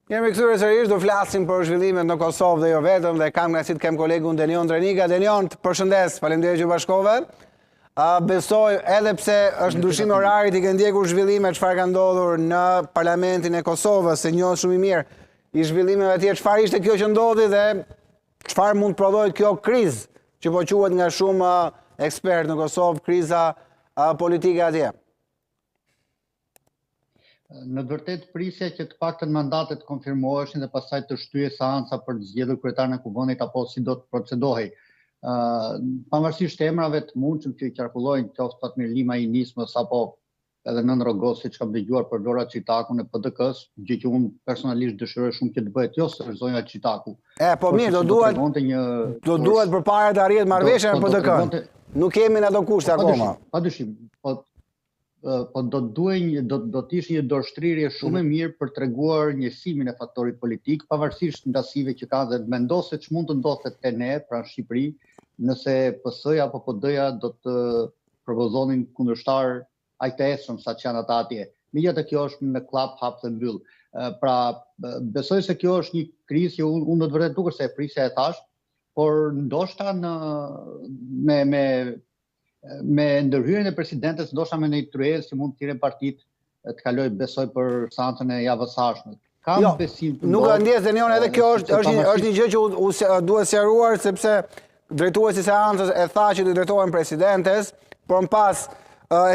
Jemi kthyer sërish, do flasim për zhvillimet në Kosovë dhe jo vetëm, dhe kam kënaqësi të kem kolegun Denion Drenika. Denion, të përshëndes, faleminderit që bashkove. Besoj, edhe pse është ndryshimi orarit, i ke ndjekur zhvillimet çfarë ka ndodhur në parlamentin e Kosovës, se njohë shumë i mirë i zhvillimeve atje, çfarë ishte kjo që ndodhi dhe çfarë mund të prodhojë kjo krizë që po quhet nga shumë ekspertë në Kosovë, kriza politike atje. Në vërtet prisja që të paktën mandatet konfirmoheshin dhe pastaj të shtyje seanca për të zgjedhur kryetarin e kuvendit apo si do të procedohej. Pavarësisht emrave të mundshëm që qarkullojnë, qoftë Fatmir Lima i Nismës apo edhe Nën Rrogosi, që kam dëgjuar për Dora Çitakun e PD-s, gjë që unë personalisht dëshiroj shumë që të bëhet, jo se zonja Çitaku. Po mirë, do duhet përpara të arrihet marrëveshja me PD-n. Nuk kemi në ato kushte akoma. Padyshim, po do të ishte një dorështrirje shumë e mirë për treguar njësimin e faktorit politik, pavarësisht ndasive që ka dhe mendos se ç'mund të ndodhet te ne, pra në Shqipëri, nëse PS-ja apo PD-ja do të propozonin kundërshtar ajtëesëm sa që janë ata atje. Megjithatë kjo është në klap hap dhe mbyll. Pra besoj se kjo është një krizë që unë do të vërtet duket se e prisja e thash, por ndoshta me ndërhyrjen e presidentes, ndoshta me një tryezë që mund të thirrën partitë të kaloj besoj për seancën e javës së ardhshme. Kam besim të nuk e ndjes Denion, edhe kjo është një gjë që duhet sqaruar, sepse drejtuesi i seancës e tha që do drejtohen presidentes, por më pas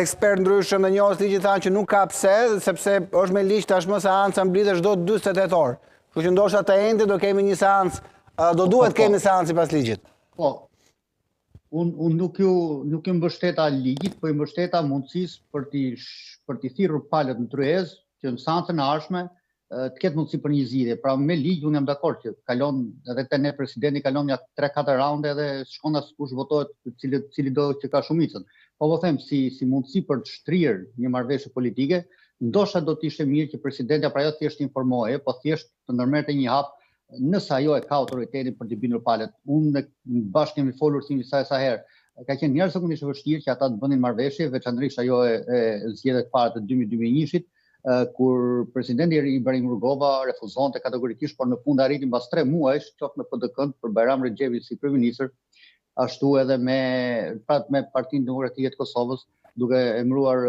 ekspert ndryshëm dhe njohës ligjit thanë që nuk ka pse, sepse është me ligj tashmë seanca mblidhet çdo 48 orë. Kështu që ndoshta të ende do kemi një seancë, do duhet kemi seancë sipas ligjit. Po. Unë nuk ju mbështeta ligjit, po i mbështeta mundësisë për t'i thirrur palët në tryezë që në seancën e ardhshme të ketë mundësi për një zgjidhje. Pra me ligj unë jam dakord që kalon edhe te ne presidenti kalon ja 3-4 raunde dhe shkon as kush votohet cili do që ka shumicën. Po them si mundësi për të shtrirë një marrëveshje politike, ndoshta do të ishte mirë që presidenti pra jo thjesht informohej, po thjesht të ndërmerrte një hap nëse ajo e ka autoritetin për të bindur palët. Unë bashkë kemi folur sa herë, ka qenë njerëz sekondisht vështirë që ata të bënin marrëveshje, veçanërisht ajo e zgjedhjet para të 2021-shit, kur presidenti Ibrahim Rugova refuzonte kategorikisht, por në fund arriti mbas 3 muajsh, qoftë me PD-n për Bajram Rexhepi si kryeministër, ashtu edhe me Partinë Demokratike të Kosovës, duke emëruar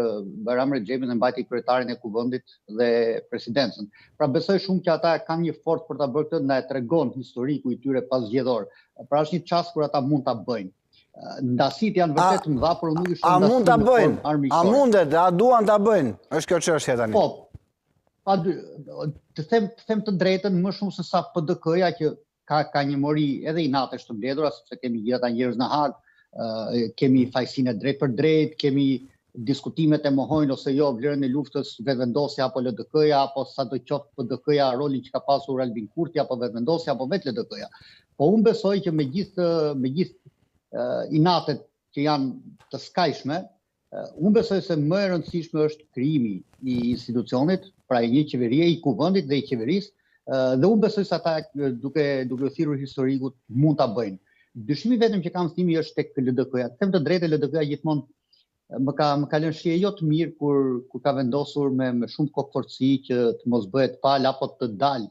Bajram Rexhepin dhe mbajti kryetarin e kuvendit dhe presidencën. Pra besoj shumë që ata kanë një fort për ta bërë këtë, na e tregon historiku i tyre pas zgjedhor. Pra është një çast kur ata mund ta bëjnë. Ndasit janë vërtet mëdha, por nuk është a mund ta bëjnë? A mundet, a duan ta bëjnë? Është kjo çështje tani. Po. Të them të drejtën, më shumë se sa PDK-ja që ka një mori edhe inatesh të mbledhura, sepse kemi gjithë ata njerëz në Hag, kemi fajsinë drejt për drejt, kemi diskutimet e mohojnë ose jo vlerën e luftës vetëvendosja apo LDK-ja, apo sadoqoftë PDK-ja rolin që ka pasur Albin Kurti apo vetëvendosja apo vetë LDK-ja. Po unë besoj që me gjithë inatet që janë të skajshme, unë besoj se më e rëndësishme është krijimi i institucionit, pra i një qeverie, i kuvendit dhe i qeverisë, dhe unë besoj se ata duke thirrur historikut mund ta bëjnë. Dyshimi vetëm që kam thimi është tek LDK-ja. Them të drejtë, LDK-ja gjithmonë më ka lënë shije jo të mirë kur ka vendosur me shumë kokëfortësi që të mos bëhet fal apo të dalë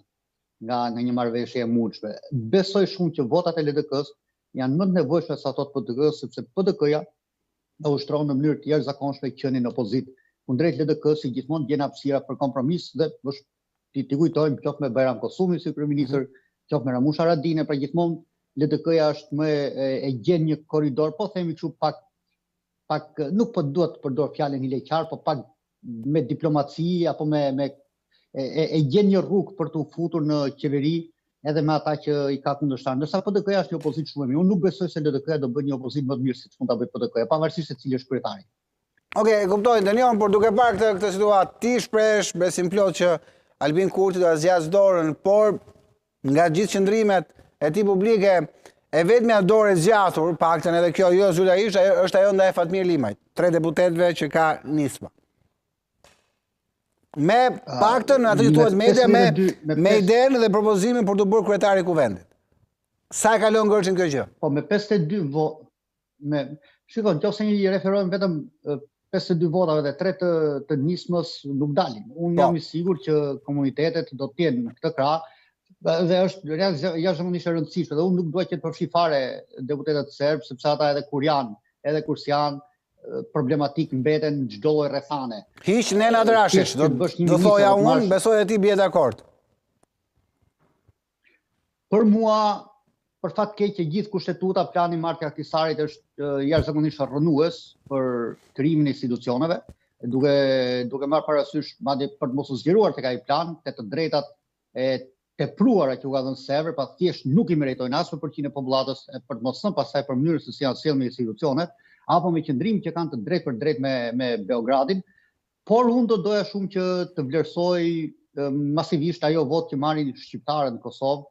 nga një marrëveshje e mundshme. Besoj shumë që votat e LDK-s janë më të nevojshme se ato të PDK-s, sepse PDK-ja u ushtron në mënyrë të jashtëzakonshme qenin opozit. Kundrejt LDK-s gjithmonë gjen hapësira për kompromis dhe ti kujtojmë qoftë me Bajram Kosumi si kryeministër, qoftë me Ramush Haradinaj, pra gjithmonë LDK-ja është më e gjen një korridor, po themi kështu pak nuk po duhet të përdor fjalën i leqar, po pak me diplomaci apo e gjen një rrugë për të futur në qeveri edhe me ata që i ka kundërshtar. Ndërsa PDK-ja është një opozit shumë e mirë. Unë nuk besoj se LDK-ja do bëjë një opozit më të mirë siç mund ta bëjë PDK-ja, pavarësisht se cili është kryetari. Okej, kuptoj Denion, por duke parë këtë situatë, ti shpresh besim plot që Albin Kurti do ta zgjasë dorën, por nga gjithë qëndrimet e tij publike, e vetmja dorë e zgjatur, paktën edhe kjo jo zyrtarisht, është ajo ndaj Fatmir Limajt, 3 deputetëve që ka nisma. Me paktën atë që thuhet media me idenë dhe propozimin për të bërë kryetari i kuvendit. Sa e kalon Gërçin kjo gjë? Po me 52 votë, shikoj, nëse i referohem vetëm 52 votave dhe 3 të nismës nuk dalin. Unë jam i sigurt që komunitetet do të jenë në këtë krah dhe është jashtëzakonisht e rëndësishme dhe unë nuk dua që të përfshi fare deputetët serb sepse ata edhe kur janë, edhe kur s'janë problematik mbeten çdo lloj rrethane. Hiq Nenad Rashish, do thoja unë, besoj e ti bie dakord. Për mua, për fat keq që gjithë kushtetuta, plani i Marti Ahtisarit është jashtëzakonisht rrënues për krijimin e institucioneve, duke marrë parasysh madje për të mos u zgjeruar tek ai plan, të drejtat e tepruara që u ka dhënë server, pa thjesht nuk i meritojnë as për përqinë e popullatës, për të mos thënë pastaj për mënyrën se si janë sjellë me institucionet, apo me qëndrim që kanë të drejtë për drejtë me Beogradin, por unë do doja shumë që të vlerësoj masivisht ajo votë që marrin shqiptarët në Kosovë,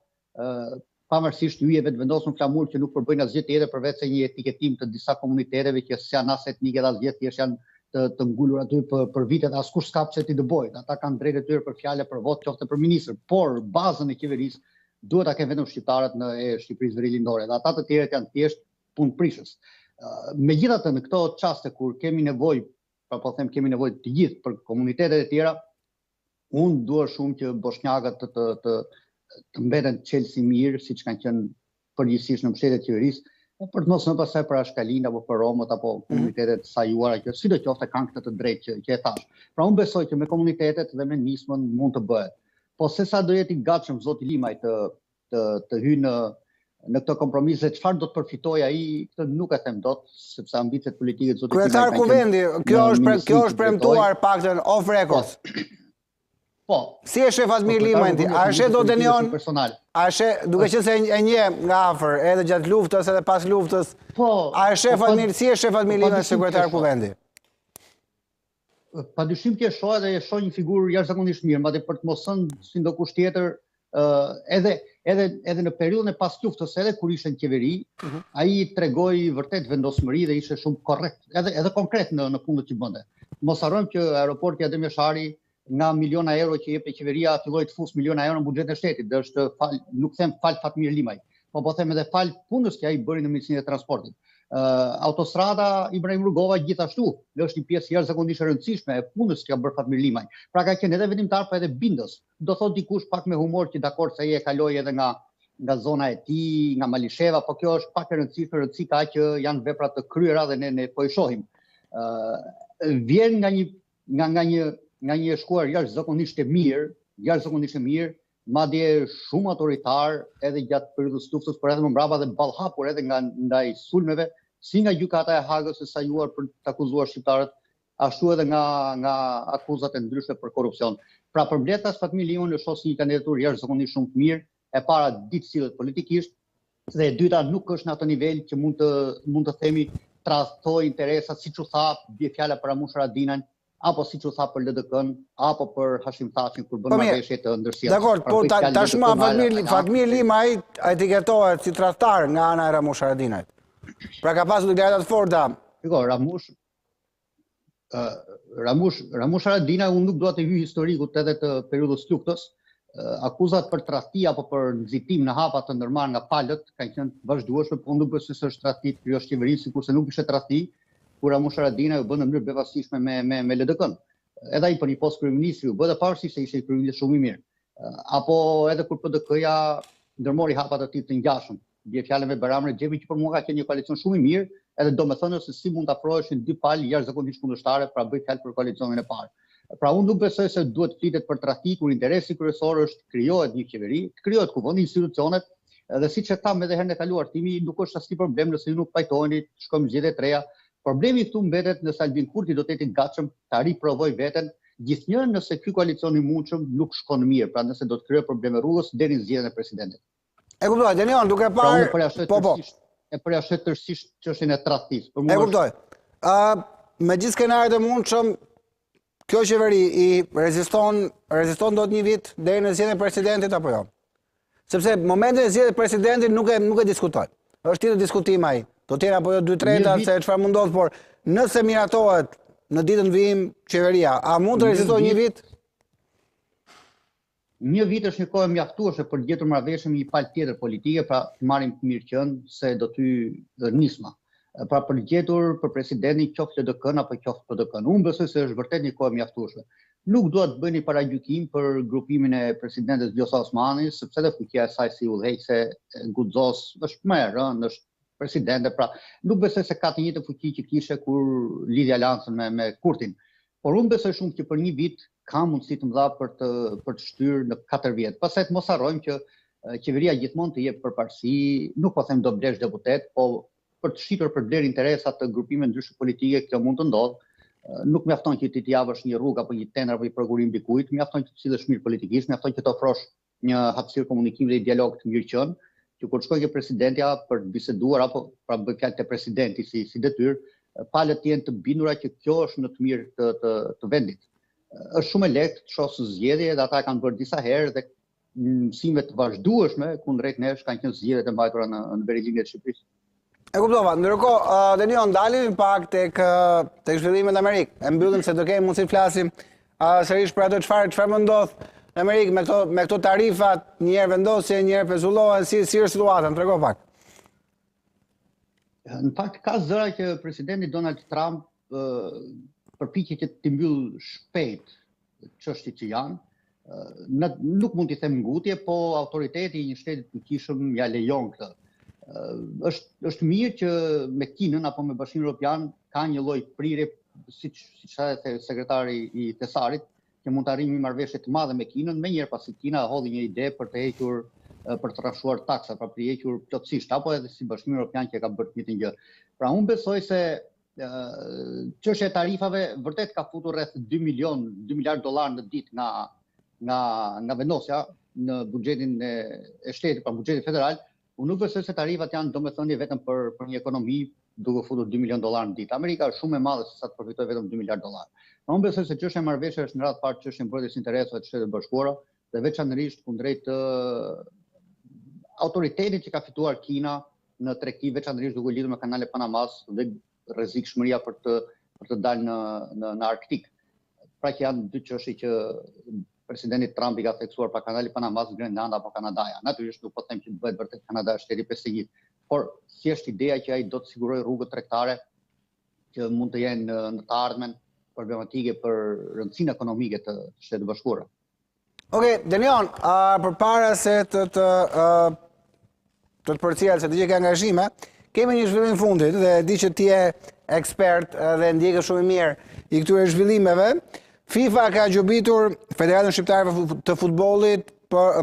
pavarësisht hyjeve të vendosur në flamur që nuk përbëjnë asgjë tjetër përveç se një etiketim të disa komuniteteve që s'janë as etnike as gjë thjesht janë të ngulur aty për vitet, askush s'ka pse ti dëbojnë. Ata kanë drejtë e tyre për fjalë, për votë, qoftë për ministër, por bazën e qeverisë duhet ta kenë vetëm shqiptarët e Shqipërisë Veriljindore. Dhe ata të tjerët janë thjesht punëprishës. Megjithatë në këto çaste kur kemi nevojë, po them kemi nevojë të gjithë për komunitetet e tjera, unë dua shumë që bosnjakët të mbeten çelësi mirë, siç kanë qenë përgjithsisht në mbështetje të qeverisë, për të mos në pasaj për Ashkalin apo për Romët apo komunitetet sajuara që sidoqoftë kanë këtë të drejtë që e thash. Pra unë besoj që me komunitetet dhe me nismën mund të bëhet. Po se sa do jetë i gatshëm zoti Limaj të hyjë në këtë kompromis dhe çfarë do të përfitojë ai, këtë nuk e them dot, sepse ambicet politike të zotit Limaj. Kryetar Kuvendi, kjo është premtuar paktën off record. Po. Si e shef Admir Limaj ti? A e sheh do Denion personal? A e sheh, duke qenë se e njeh nga afër, edhe gjatë luftës edhe pas luftës. Po. A e shef Admir, si e shef Admir Limaj sekretar Kuvendi? Padyshim që e shoh dhe e shoh një figurë jashtëzakonisht mirë, madje për të mos thënë si ndokush tjetër, edhe në periudhën e pas luftës, edhe kur ishte në qeveri, ai tregoi vërtet vendosmëri dhe ishte shumë korrekt, edhe konkret në punët që bënte. Mos harrojmë që aeroporti Adem Jashari nga miliona euro që jep e qeveria filloi të fusë miliona euro në buxhetin e shtetit, dhe është nuk them fal Fatmir Limaj, po them edhe fal punës që ai bëri në Ministrinë e Transportit. Autostrada Ibrahim Rugova gjithashtu, dhe është një pjesë jashtëzakonisht e rëndësishme e punës që ka bërë Fatmir Limaj. Pra ka qenë edhe vendimtar, po edhe bindës. Do thot dikush pak me humor që dakord se ai e kaloi edhe nga zona e tij, nga Malisheva, po kjo është pak e rëndësishme, rëndësi ka që janë vepra të kryera dhe ne po i shohim. Vjen nga një shkuar jashtëzakonisht e mirë, madje shumë autoritar edhe gjatë periudhës luftës, por edhe më mbrapa dhe ballhapur edhe ndaj sulmeve, si nga gjykata e Hagës e sajuar për të akuzuar shqiptarët, ashtu edhe nga akuzat e ndryshme për korrupsion. Pra për mbledhjas Fatmir Limaj në shoh si një kandidaturë jashtëzakonisht shumë të mirë, e para ditë sillet politikisht, dhe e dyta nuk është në atë nivel që mund të themi tradhtoi interesat, siç u tha, bie fjala për Ramush Haradinajn, apo siç u tha për LDK-n, apo për Hashim Thacin kur bën marrëveshje të ndërsjellshme. Dakor, po tashmë Fatmir Limaj etiketohet si tradhtar nga ana e Ramush Haradinajt. Pra ka pasur deklarata të forta. Ramush Haradinaj, unë nuk dua të hyj historikut edhe të periudhës luftës. Akuzat për tradhti apo për nxitim në hapa të ndërmarrë nga palët kanë qenë vazhdueshme, po nuk besoj se është tradhti ky është qeveri, sikurse nuk ishte tradhti kur Ramush Haradinaj u bën në mënyrë befasishme me LDK-n. Edhe ai për një post kryeministri u bë, dhe pavarësisht se ishte kryeminist shumë i mirë. Apo edhe kur PDK-ja ndërmori hapa të tij të ngjashëm. Bie fjalë me Bajramën Xhepi që për mua ka qenë një koalicion shumë i mirë, edhe domethënë se si mund të afroheshin dy palë jashtëzakonisht kundërshtare, pra bëj fjalë për koalicionin e parë. Pra unë nuk besoj se duhet flitet për tradhti kur interesi kryesor është krijohet një qeveri, krijohet kuvend institucionet, dhe siç e tham edhe herën e kaluar, timi nuk është asnjë problem nëse ju nuk pajtoheni, shkojmë zgjedhje të reja. Problemi këtu mbetet nëse Albin Kurti do të jetë i gatshëm ta riprovojë veten, gjithnjë nëse ky koalicion i mundshëm nuk shkon mirë, pra nëse do të krijojë probleme rrugës deri në zgjedhjen e presidentit. E kuptoj, Denion, duke parë e përjashtoj tërësisht çështjen e tradhtisë. E kuptoj. Me gjithë skenaret e mundshëm, kjo qeveri i reziston dot një vit deri në zgjedhjen e presidentit apo jo? Sepse momentin e zgjedhjes presidentit nuk e diskutojmë. Është tjetër diskutim ai. Do të jenë apo jo 2/3 se çfarë mund ndodh, por nëse miratohet në ditën vijim qeveria, a mund të rezistojë një vit? Një vit është një kohë mjaftueshme për të gjetur marrëveshje me një palë tjetër politike, pra të marrim mirë qenë se do ty nisma. Pra përgjetur për presidentin qoftë LDK-n apo qoftë PDK-n. Unë besoj se është vërtet një kohë mjaftueshme. Nuk dua të bëj një paragjykim për grupimin e presidentes Vjosa Osmani, sepse edhe fuqia e saj si udhëheqëse guxos është më e rëndë, është presidente, pra nuk besoj se ka të njëjtën fuqi që kishte kur lidhi aleancën me Kurtin. Por unë besoj shumë që për një vit ka mundësi të mëdha për të shtyrë në 4 vjet. Pastaj të mos harrojmë që qeveria gjithmonë të jep përparësi, nuk po them do blesh deputet, po për të shitur për vlerë interesat të grupime ndryshe politike, kjo mund të ndodhë. Nuk mjafton që ti t'javësh një rrugë apo një tender apo një prokurim dikujt, mjafton që të sillesh mirë politikisht, mjafton që të ofrosh një hapësirë komunikimi dhe dialog të mirëqen, që kur shkoj ke presidentja për të biseduar apo pra bëj fjalë te presidenti si detyrë, palët të jenë të bindura që kjo është në të mirë të vendit. Është shumë e lehtë të shohësh zgjedhje dhe ata kanë bërë disa herë dhe mësime të vazhdueshme kundrejt nesh kanë qenë zgjedhjet e mbajtura në verizimin e Shqipërisë. E kuptova. Ndërkohë, Denion, dalim pak tek zhvillimet në Amerikë. E mbyllim se do kemi mundësi të flasim sërish për ato çfarë më ndodh në Amerikë me këto tarifat, një herë vendosje, një herë pezullohen, si është situata, më trego pak. Në fakt ka zëra që presidenti Donald Trump përpiqet që të mbyll shpejt çështjet që janë. Nuk mund t'i them ngutje, po autoriteti i një shteti të fuqishëm ja lejon këtë. Është mirë që me Kinën apo me Bashkimin Evropian ka një lloj prirje, siç tha sekretari i Thesarit, që mund të arrijmë një marrëveshje të madhe me Kinën, menjëherë pasi Kina hodhi një ide për të hequr për të trashuar taksa, pra për të hequr plotësisht, apo edhe si Bashkimi Evropian që ka bërë një të gjë. Pra unë besoj se çështja e tarifave vërtet ka futur rreth 2 miliard dollar në ditë nga vendosja në buxhetin e shtetit, pra buxhetin federal. Unë nuk besoj se tarifat janë domethënie vetëm për një ekonomi duke futur 2 milion dollar në ditë. Amerika është shumë e madhe se sa të përfitoj vetëm 2 miliard dollar. Unë besoj se çështja e marrëveshjes është në radhë parë çështja e mbrojtjes interesave të Shtetit Bashkuara dhe veçanërisht kundrejt autoritetit që ka fituar Kina në tregti, veçanërisht duke lidhur me kanale Panamas dhe rrezikshmëria për të dalë në Arktik. Pra që janë dy çështje që presidenti Trump i ka theksuar pa kanali Panamas, Grenlanda apo Kanadaja. Natyrisht nuk po them që bëhet vërtet Kanada shteti 51, por thjesht ideja që ai do të sigurojë rrugët tregtare që mund të jenë në të ardhmen problematike për rëndësinë ekonomike të Shtetit Bashkuar. Okej, Denion, përpara se të përcjell se ti që ke angazhime, kemi një zhvillim fundit dhe di që ti je ekspert dhe ndjekë shumë mirë i këtyre zhvillimeve. FIFA ka gjobitur Federatën Shqiptare të Futbollit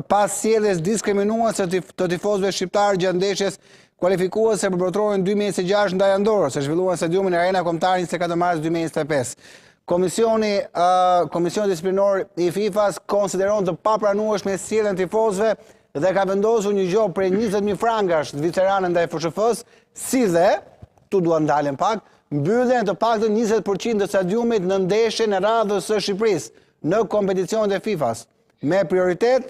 pas sjelljes diskriminuese të tifozëve shqiptar gjatë ndeshjes kualifikuese për botrorin 2026 ndaj Andorrës, e zhvilluar në stadiumin Arena Kombëtar 24 mars 2025. Komisioni disiplinor i FIFA-s konsideron të papranueshme sjelljen e tifozëve dhe ka vendosur një gjop prej 20.000 frangash zvicerane ndaj FSHF-s, si dhe, tu duan ndalen pak, mbylljen të paktën 20% të stadiumit në ndeshjen e radhës së Shqipërisë në kompeticionet e FIFA-s, me prioritet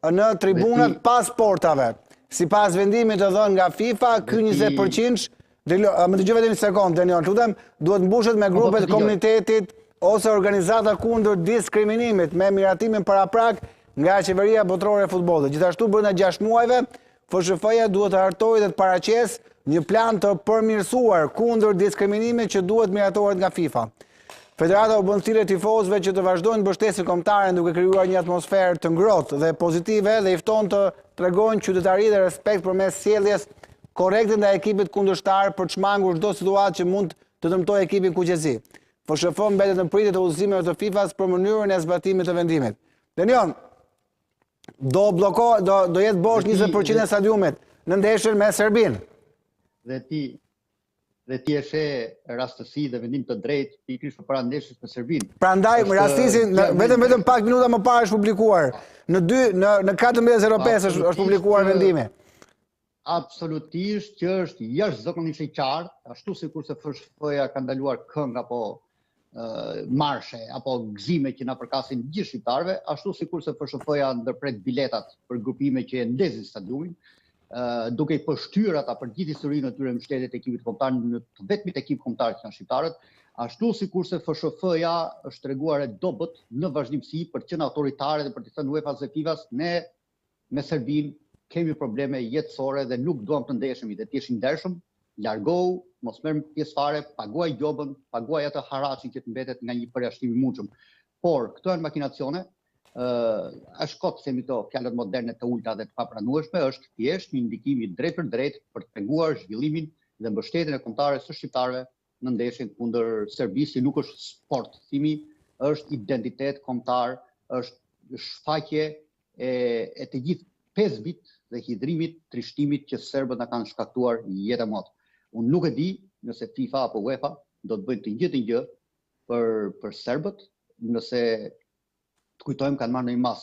në tribunat pas portave. Sipas vendimit të dhënë nga FIFA, ky 20%, më dëgjoj vetëm një sekond, Denion, lutem, duhet mbushet me grupet komunitetit ose organizata kundër diskriminimit me miratimin paraprak nga Qeveria Botërore e Futbollit. Gjithashtu brenda 6 muajve, FSHF-ja duhet të hartojë dhe të paraqesë një plan të përmirësuar kundër diskriminimit që duhet miratohet nga FIFA. Federata u bën thirrje tifozëve që të vazhdojnë mbështetjen kombëtare duke krijuar një atmosferë të ngrohtë dhe pozitive dhe i fton të tregojnë qytetari dhe respekt përmes sjelljes korrekte ndaj ekipit kundërshtar për të shmangur çdo situatë që mund të dëmtojë ekipin kuqezi. FSHF mbetet në pritje të udhëzimeve të FIFA-s për mënyrën e zbatimit të vendimit. Denion, do jetë bosh 20% e stadiumit në ndeshjen me Serbinë. Dhe ti e she rastësi dhe vendim të drejtë pikërisht përpara ndeshjes me Serbinë. Prandaj rastisin vetëm pak minuta më parë është publikuar. Në 14:05 është publikuar vendimi. Absolutisht që është jashtëzakonisht i qartë, ashtu sikurse FSHF-ja ka ndaluar këngë apo marshe apo gëzime që na përkasin gjithë shqiptarëve, ashtu sikurse FSHF-ja ndërpret biletat për grupime që e ndezin stadiumin, duke i pështyr ata për gjithë historinë e tyre në mbështetje të ekipit kombëtar, në të vetmit ekip kombëtar që janë shqiptarët, ashtu sikurse FSHF-ja është treguar e dobët në vazhdimsi për të qenë autoritare dhe për të thënë UEFA dhe FIFA-s, ne me Serbinë kemi probleme jetësore dhe nuk duam të ndeshemi dhe të jeshim ndershëm largohu, mos merr pjesë fare, paguaj gjobën, paguaj atë haracin që të mbetet nga një përjashtim i mundshëm. Por këto janë makinacione, është kot themi këto fjalët moderne të ulta dhe të papranueshme, është thjesht një ndikim i drejtë për drejtë për të penguar zhvillimin dhe mbështetjen e kombëtare së shqiptarëve në ndeshjen kundër Serbisë, nuk është sport, thimi, është identitet kombëtar, është shfaqje e të gjithë pezëvit dhe hidrimit, trishtimit që serbët na kanë shkaktuar jetë mot. Unë nuk e di nëse FIFA apo UEFA do të bëjnë të njëjtën gjë për serbët, nëse të kujtojmë kanë marrë në një mas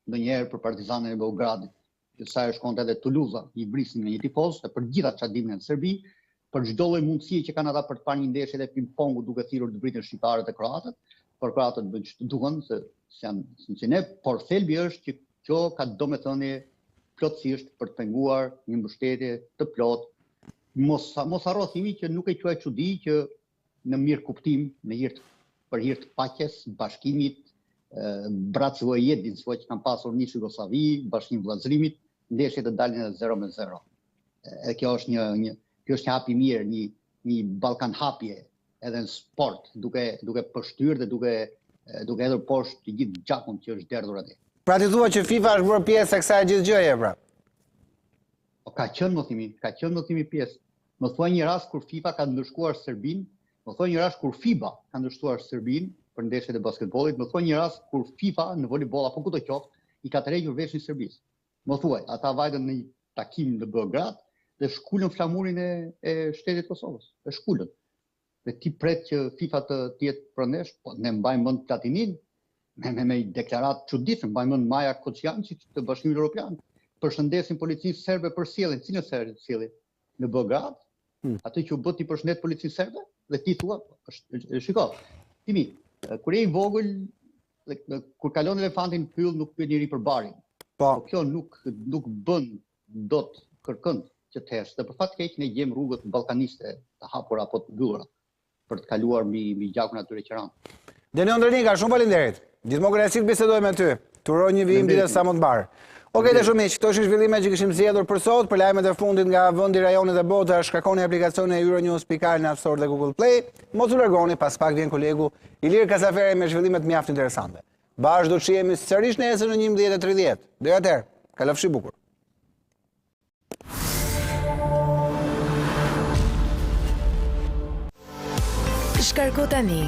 ndonjëherë për Partizanën e Beogradit, që sa e shkonte edhe Toulouse, i vrisin në një tifoz, dhe për gjitha çfarë dimë në Serbi, për çdo lloj mundësie që kanë ata për të parë një ndeshje dhe ping-pongu duke thirrur të vritin shqiptarët e kroatët, por kroatët bëjnë ç'të duan se janë si ne, por thelbi është që kjo ka domethënie plotësisht për të penguar një mbështetje të plot. Mos harro thimi që nuk e quaj çudi që në mirë kuptim, për hir të paqes, bashkimit, brațvăiet që kanë pasur një Jugosllavi, bashkim vllazërimit, ndeshjet të dalin edhe 0-0. Kjo është një hap i mirë, një Ballkan hapje edhe në sport, duke pështyrë dhe duke hedhur poshtë të gjithë gjakun që është derdhur atje. Pra ti thua që FIFA është bërë pjesë e kësaj gjithë gjëje, pra? Ka qenë më thimi pjesë. Më thua një rast kur FIFA ka ndëshkuar Serbinë, më thua një rast kur FIBA ka ndëshkuar Serbinë për ndeshjet e basketbollit, më thua një rast kur FIFA në voleyboll apo kudo qoftë i ka tërhequr veshin Serbisë. Më thuaj, ata vajtën në një takim në Beograd dhe shkulën flamurin e shtetit Kosovës. E shkulën. Dhe ti pret që FIFA të jetë pranesh, po ne mbajmë mend Platinin, me deklarat çuditshme, mbajmë mend Maja Kocianci të Bashkimit Evropian. Përshëndesin policinë serbe për sjelljen, cilën sjellje? Në Beograd, atë që u bë ti përshëndet policinë serbe dhe ti thua, shiko, timi, kur je i vogël, kur kalon elefantin në pyll nuk pyet njëri për barin. Po kjo nuk bën dot kërkënd që të hesh. Dhe për fat keq ne gjejmë rrugët ballkaniste të hapura apo të mbyllura për të kaluar mbi gjakun atyre që ranë. Denion Drenika, shumë faleminderit. Gjithmonë kënaqësi bisedoj me ty. Turoj një vijim ditë sa më të mbar. Okej, të shumë miq, këto ishin zhvillimet që kishim zgjedhur për sot, për lajmet e fundit nga vendi, rajoni dhe bota. Shkarkoni aplikacionin e Euronews.al në App Store dhe Google Play. Mos u largoni, pas pak vjen kolegu Ilir Kasaferi me zhvillimet mjaft interesante. Bashkë do të shihemi sërish nesër në 11:30. Deri atëherë, kalofshi bukur. Shkarko tani